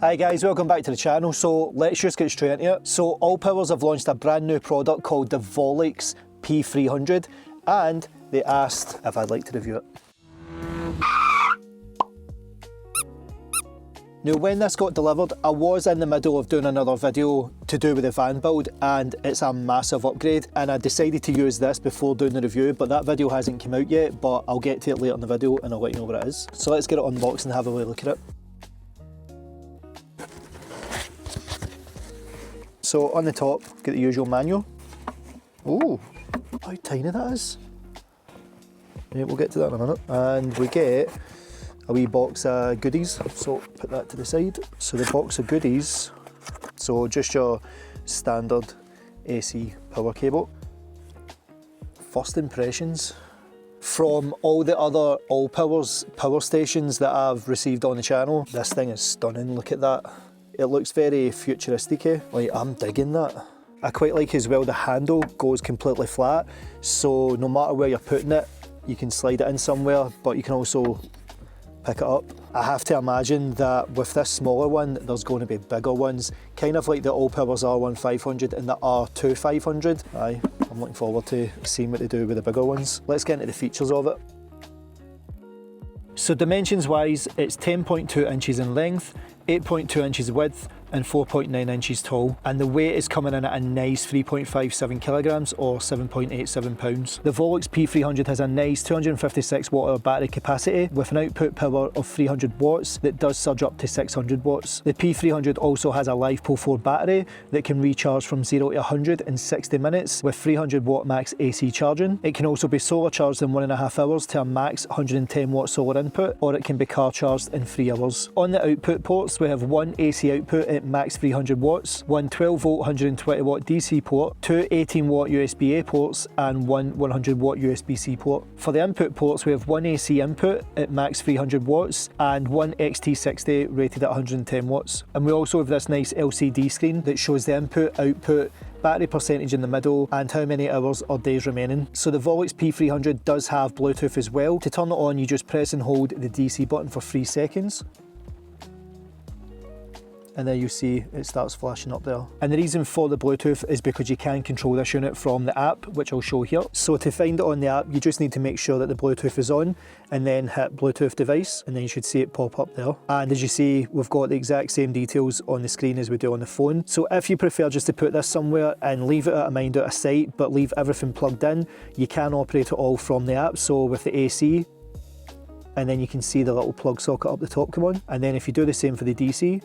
Hi guys, welcome back to the channel. So let's just get straight into it. So Allpowers have launched a brand new product called the Volix P300 and they asked if I'd like to review it. Now when this got delivered, I was in the middle of doing another video to do with the van build and it's a massive upgrade, and I decided to use this before doing the review, but that video hasn't come out yet, but I'll get to it later in the video and I'll let you know what it is. So let's get it unboxed and have a wee look at it. So on the top, get the usual manual. Oh, how tiny that is. Yeah, we'll get to that in a minute. And we get a wee box of goodies, so put that to the side. So the box of goodies, so just your standard AC power cable. First impressions from all the other Allpowers power stations that I've received on the channel. This thing is stunning, look at that. It looks very futuristic-y, like I'm digging that. I quite like as well the handle goes completely flat, so no matter where you're putting it, you can slide it in somewhere, but you can also pick it up. I have to imagine that with this smaller one, there's going to be bigger ones, kind of like the Allpowers R1500 and the R2500. Aye, I'm looking forward to seeing what they do with the bigger ones. Let's get into the features of it. So dimensions wise, it's 10.2 inches in length, 8.2 inches width and 4.9 inches tall, and the weight is coming in at a nice 3.57 kilograms or 7.87 pounds. The Volix P300 has a nice 256 watt battery capacity with an output power of 300 watts that does surge up to 600 watts. The P300 also has a LiFePo 4 battery that can recharge from 0 to 100 in 60 minutes with 300 watt max AC charging. It can also be solar charged in 1.5 hours to a max 110 watt solar input, or it can be car charged in 3 hours. On the output ports, we have one AC output at max 300 watts, one 12 volt 120 watt DC port, two 18 watt USB-A ports and one 100 watt USB-C port. For the input ports, we have one AC input at max 300 watts and one XT60 rated at 110 watts. And we also have this nice LCD screen that shows the input, output, battery percentage in the middle and how many hours or days remaining. So the Volix P300 does have Bluetooth as well. To turn it on, you just press and hold the DC button for 3 seconds. And there you see it starts flashing up there. And the reason for the Bluetooth is because you can control this unit from the app, which I'll show here. So to find it on the app, you just need to make sure that the Bluetooth is on and then hit Bluetooth device, and then you should see it pop up there. And as you see, we've got the exact same details on the screen as we do on the phone. So if you prefer just to put this somewhere and leave it out of mind, out of sight, but leave everything plugged in, you can operate it all from the app. So with the AC, and then you can see the little plug socket up the top come on. And then if you do the same for the DC,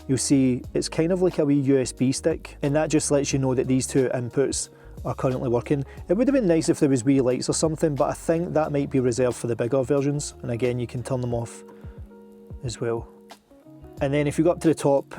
you'll see it's kind of like a wee USB stick, and that just lets you know that these two inputs are currently working. It would have been nice if there was wee lights or something, but I think that might be reserved for the bigger versions. And again, you can turn them off as well. And then if you go up to the top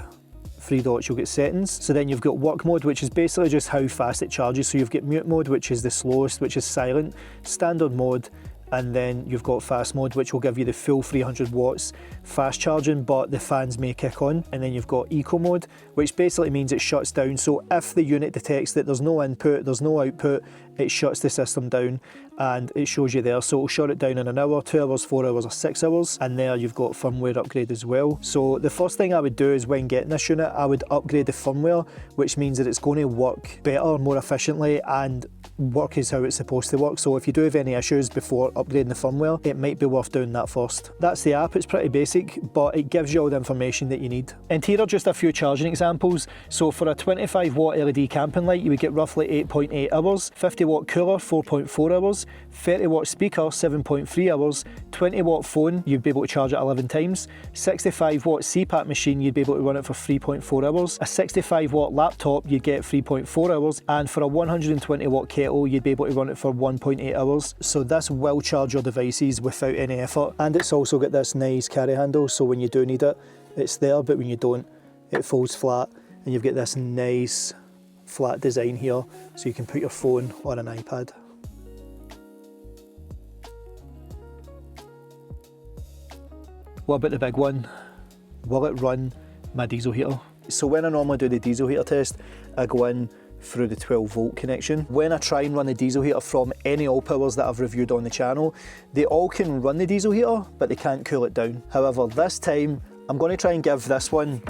3 dots, you'll get settings. So then you've got work mode, which is basically just how fast it charges. So you've got mute mode, which is the slowest, which is silent, standard mode, and then you've got fast mode, which will give you the full 300 watts fast charging, but the fans may kick on. And then you've got eco mode, which basically means it shuts down. So if the unit detects that there's no input, there's no output, it shuts the system down and it shows you there. So it'll shut it down in an hour, 2 hours, 4 hours or 6 hours. And there you've got firmware upgrade as well. So the first thing I would do is when getting this unit, I would upgrade the firmware, which means that it's going to work better, more efficiently, and work is how it's supposed to work. So if you do have any issues before upgrading the firmware, it might be worth doing that first. That's the app. It's pretty basic, but it gives you all the information that you need. And here are just a few charging examples. So for a 25 watt LED camping light, you would get roughly 8.8 hours, 50 watt cooler, 4.4 hours, 30 watt speaker, 7.3 hours, 20 watt phone, you'd be able to charge it 11 times, 65 watt CPAP machine, you'd be able to run it for 3.4 hours, a 65 watt laptop, you'd get 3.4 hours, and for a 120 watt kettle, you'd be able to run it for 1.8 hours. So this will charge your devices without any effort. And it's also got this nice carry handle, so when you do need it, it's there, but when you don't, it folds flat, and you've got this nice flat design here, so you can put your phone on an iPad. What about the big one? Will it run my diesel heater? So when I normally do the diesel heater test, I go in through the 12 volt connection. When I try and run the diesel heater from any Allpowers that I've reviewed on the channel, they all can run the diesel heater, but they can't cool it down. However, this time I'm going to try and give this one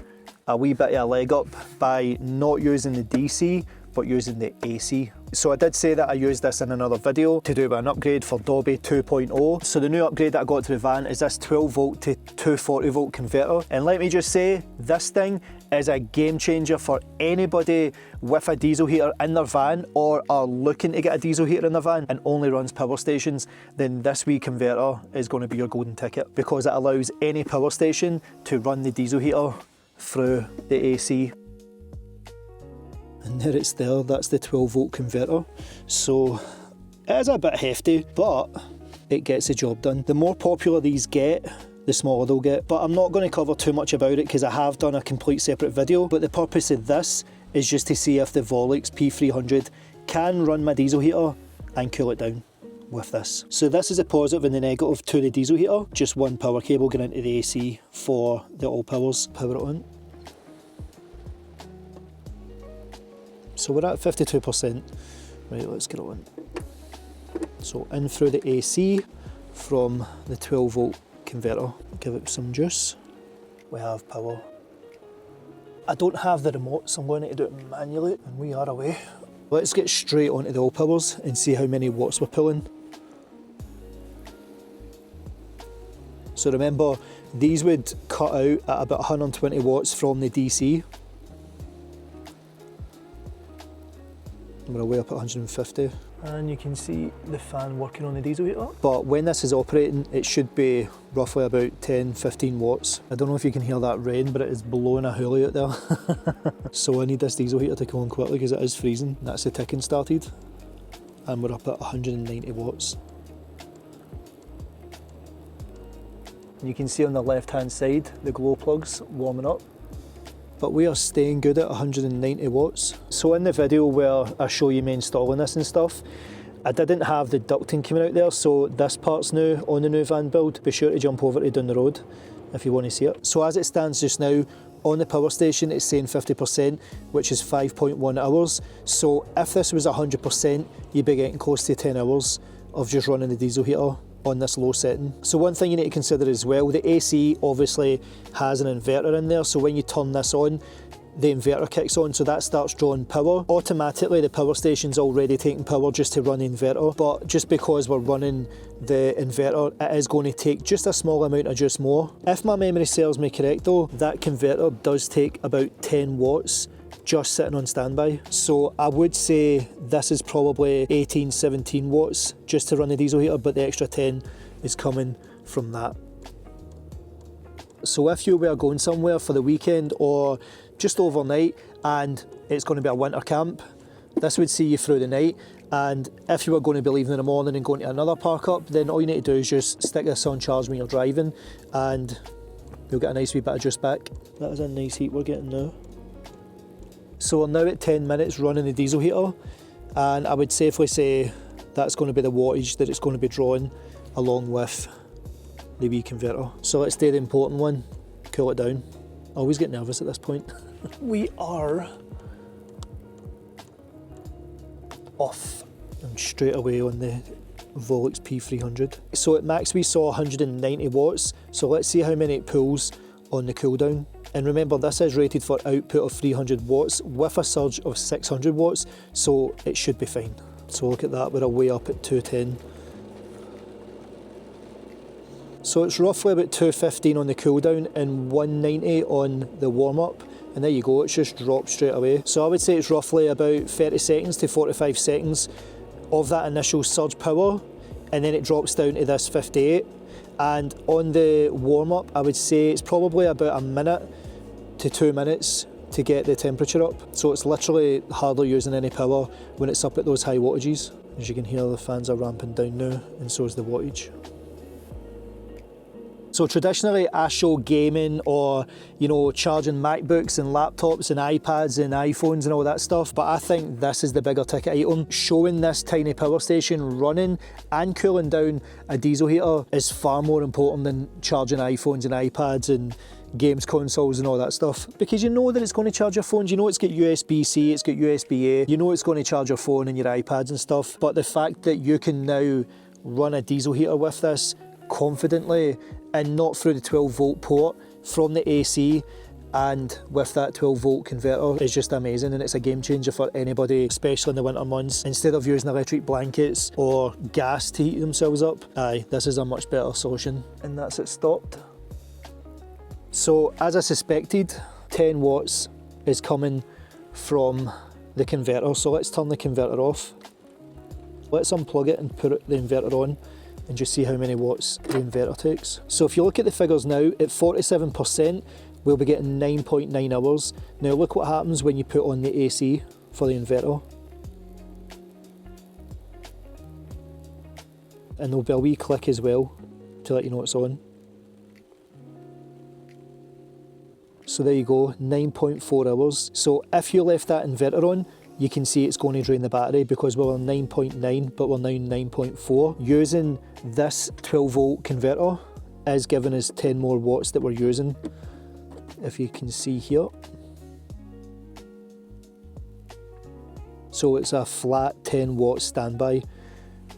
a wee bit of a leg up by not using the DC, but using the AC. So I did say that I used this in another video to do an upgrade for Dobby 2.0. So the new upgrade that I got to the van is this 12 volt to 240 volt converter. And let me just say, this thing is a game changer for anybody with a diesel heater in their van or are looking to get a diesel heater in their van and only runs power stations. Then this wee converter is going to be your golden ticket, because it allows any power station to run the diesel heater through the AC. And there it's there, that's the 12 volt converter. So it is a bit hefty, but it gets the job done. The more popular these get, the smaller they'll get. But I'm not going to cover too much about it because I have done a complete separate video. But the purpose of this is just to see if the Volix P300 can run my diesel heater and cool it down with this. So this is a positive and the negative to the diesel heater. Just one power cable going into the AC for the Allpowers. Power it on. So we're at 52%. Right, let's get it on. So in through the AC from the 12 volt converter. Give it some juice. We have power. I don't have the remote, so I'm going to do it manually, and we are away. Let's get straight onto the Allpowers and see how many watts we're pulling. So remember, these would cut out at about 120 watts from the DC. We're way up at 150. And you can see the fan working on the diesel heater. But when this is operating, it should be roughly about 10-15 watts. I don't know if you can hear that rain, but it is blowing a hoolie out there. So I need this diesel heater to come on quickly because it is freezing. That's the ticking started. And we're up at 190 watts. You can see on the left hand side, the glow plugs warming up. But we are staying good at 190 watts. So in the video where I show you me installing this and stuff, I didn't have the ducting coming out there, so this part's new on the new van build. Be sure to jump over to down the road if you want to see it. So as it stands just now, on the power station it's saying 50%, which is 5.1 hours. So if this was 100%, you'd be getting close to 10 hours of just running the diesel heater on this low setting. So one thing you need to consider as well, the AC obviously has an inverter in there, so when you turn this on, the inverter kicks on, so that starts drawing power. Automatically the power station's already taking power just to run the inverter, but just because we're running the inverter, it is going to take just a small amount of juice more. If my memory serves me correct though, that converter does take about 10 watts just sitting on standby. So I would say this is probably 18-17 watts just to run the diesel heater, but the extra 10 is coming from that. So if you were going somewhere for the weekend or just overnight and it's going to be a winter camp, this would see you through the night. And if you were going to be leaving in the morning and going to another park up, then all you need to do is just stick this on charge when you're driving and you'll get a nice wee bit of juice back. That is a nice heat we're getting now. So we're now at 10 minutes running the diesel heater, and I would safely say that's going to be the wattage that it's going to be drawing along with the wee converter. So let's do the important one, cool it down. I always get nervous at this point. We are off and straight away on the Volix P300. So at max we saw 190 watts, so let's see how many it pulls on the cooldown. And remember, this is rated for output of 300 watts with a surge of 600 watts, so it should be fine. So look at that, we're way up at 210. So it's roughly about 215 on the cooldown and 190 on the warm-up. And there you go, it's just dropped straight away. So I would say it's roughly about 30 seconds to 45 seconds of that initial surge power, and then it drops down to this 58. And on the warm-up, I would say it's probably about a minute to 2 minutes to get the temperature up. So it's literally hardly using any power when it's up at those high wattages. As you can hear, the fans are ramping down now, and so is the wattage. So traditionally I show gaming or, you know, charging MacBooks and laptops and iPads and iPhones and all that stuff, but I think this is the bigger ticket item. Showing this tiny power station running and cooling down a diesel heater is far more important than charging iPhones and iPads and games consoles and all that stuff, because you know that it's going to charge your phones, you know it's got USB-C, it's got USB-A, you know it's going to charge your phone and your iPads and stuff, but the fact that you can now run a diesel heater with this confidently and not through the 12 volt port from the AC and with that 12 volt converter is just amazing, and it's a game changer for anybody, especially in the winter months. Instead of using electric blankets or gas to heat themselves up, this is a much better solution. And that's it stopped. So as I suspected, 10 watts is coming from the converter. So let's turn the converter off. Let's unplug it and put the inverter on and just see how many watts the inverter takes. So if you look at the figures now, at 47%, we'll be getting 9.9 hours. Now look what happens when you put on the AC for the inverter. And there'll be a wee click as well to let you know it's on. So there you go, 9.4 hours. So if you left that inverter on, you can see it's going to drain the battery because we're on 9.9, but we're now 9.4. Using this 12 volt converter is giving us 10 more watts that we're using. If you can see here. So it's a flat 10 watt standby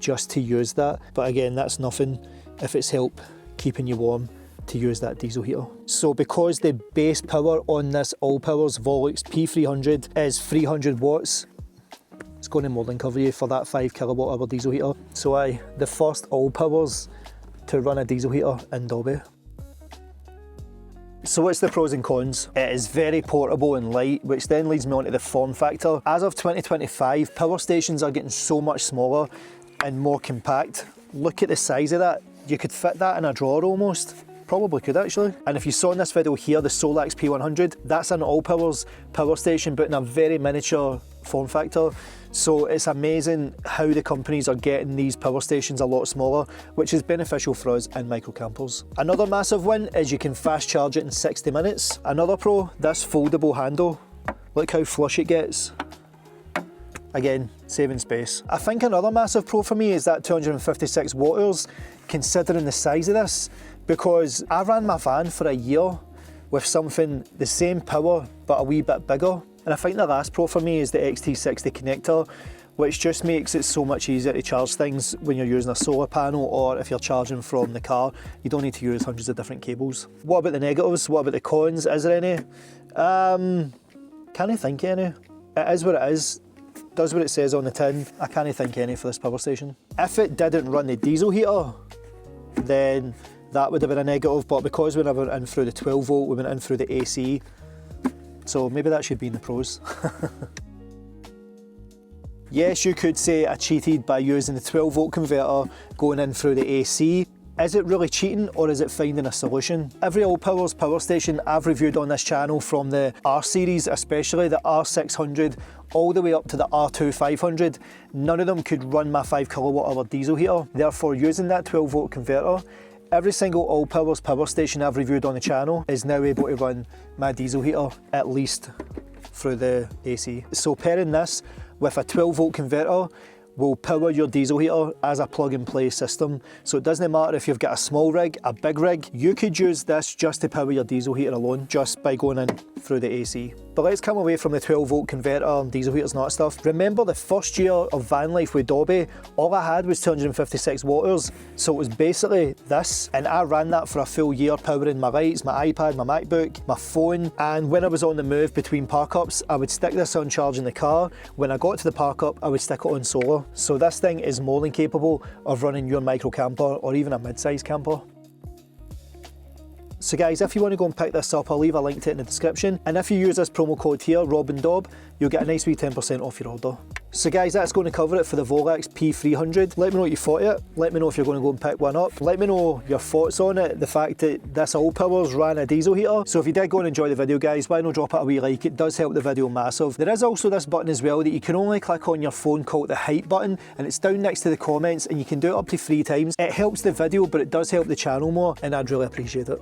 just to use that. But again, that's nothing if it's help keeping you warm to use that diesel heater. So because the base power on this Allpowers Volix P300 is 300 watts, it's going to more than cover you for that 5 kilowatt hour diesel heater. So the first Allpowers to run a diesel heater in Dobby. So what's the pros and cons? It is very portable and light, which then leads me on to the form factor. As of 2025, power stations are getting so much smaller and more compact. Look at the size of that. You could fit that in a drawer almost. Probably could actually. And if you saw in this video here, the Volix P300, that's an Allpowers power station, but in a very miniature form factor. So it's amazing how the companies are getting these power stations a lot smaller, which is beneficial for us in micro campers. Another massive win is you can fast charge it in 60 minutes. Another pro, this foldable handle. Look how flush it gets. Again, saving space. I think another massive pro for me is that 256 watt hours, considering the size of this, because I ran my van for a year with something the same power but a wee bit bigger. And I think the last pro for me is the XT60 connector, which just makes it so much easier to charge things when you're using a solar panel, or if you're charging from the car, you don't need to use hundreds of different cables. What about the negatives? What about the cons? Is there any? Can't think of any. It is what it is. Does what it says on the tin. I can't think of any for this power station. If it didn't run the diesel heater, then that would have been a negative, but because we went in through the 12 volt, we went in through the AC, so maybe that should be in the pros. Yes, you could say I cheated by using the 12 volt converter going in through the AC. Is it really cheating, or is it finding a solution? Every Allpowers power station I've reviewed on this channel, from the R series, especially the R600, all the way up to the R2 500, none of them could run my 5 kilowatt hour diesel heater. Therefore, using that 12 volt converter, every single Allpowers power station I've reviewed on the channel is now able to run my diesel heater, at least through the AC. So pairing this with a 12 volt converter will power your diesel heater as a plug and play system. So it doesn't matter if you've got a small rig, a big rig, you could use this just to power your diesel heater alone, just by going in through the AC. But let's come away from the 12 volt converter and diesel heaters and that stuff. Remember the first year of van life with Dobby, all I had was 256 watt hours. So it was basically this, and I ran that for a full year, powering my lights, my iPad, my MacBook, my phone. And when I was on the move between park ups, I would stick this on charging the car. When I got to the park up, I would stick it on solar. So this thing is more than capable of running your micro camper or even a mid-size camper. So guys, if you want to go and pick this up, I'll leave a link to it in the description. And if you use this promo code here, RobnDob, you'll get a nice wee 10% off your order. So guys, that's going to cover it for the Volix P300. Let me know what you thought of it. Let me know if you're going to go and pick one up. Let me know your thoughts on it, the fact that this Allpowers ran a diesel heater. So if you did go and enjoy the video guys, why not drop it a wee like? It does help the video massive. There is also this button as well that you can only click on your phone, called the hype button, and it's down next to the comments, and you can do it up to 3 times. It helps the video, but it does help the channel more, and I'd really appreciate it.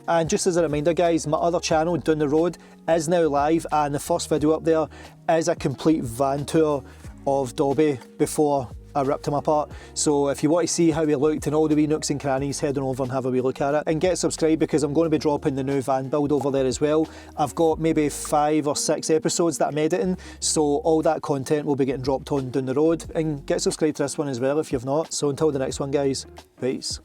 And just as a reminder guys, my other channel, Down the Road, is now live, and the first video up there is a complete van tour of Dobby before I ripped him apart. So if you want to see how he looked and all the wee nooks and crannies, head on over and have a wee look at it. And get subscribed, because I'm going to be dropping the new van build over there as well. I've got maybe 5 or 6 episodes that I'm editing, so all that content will be getting dropped on Down the Road. And get subscribed to this one as well if you've not. So until the next one guys, peace.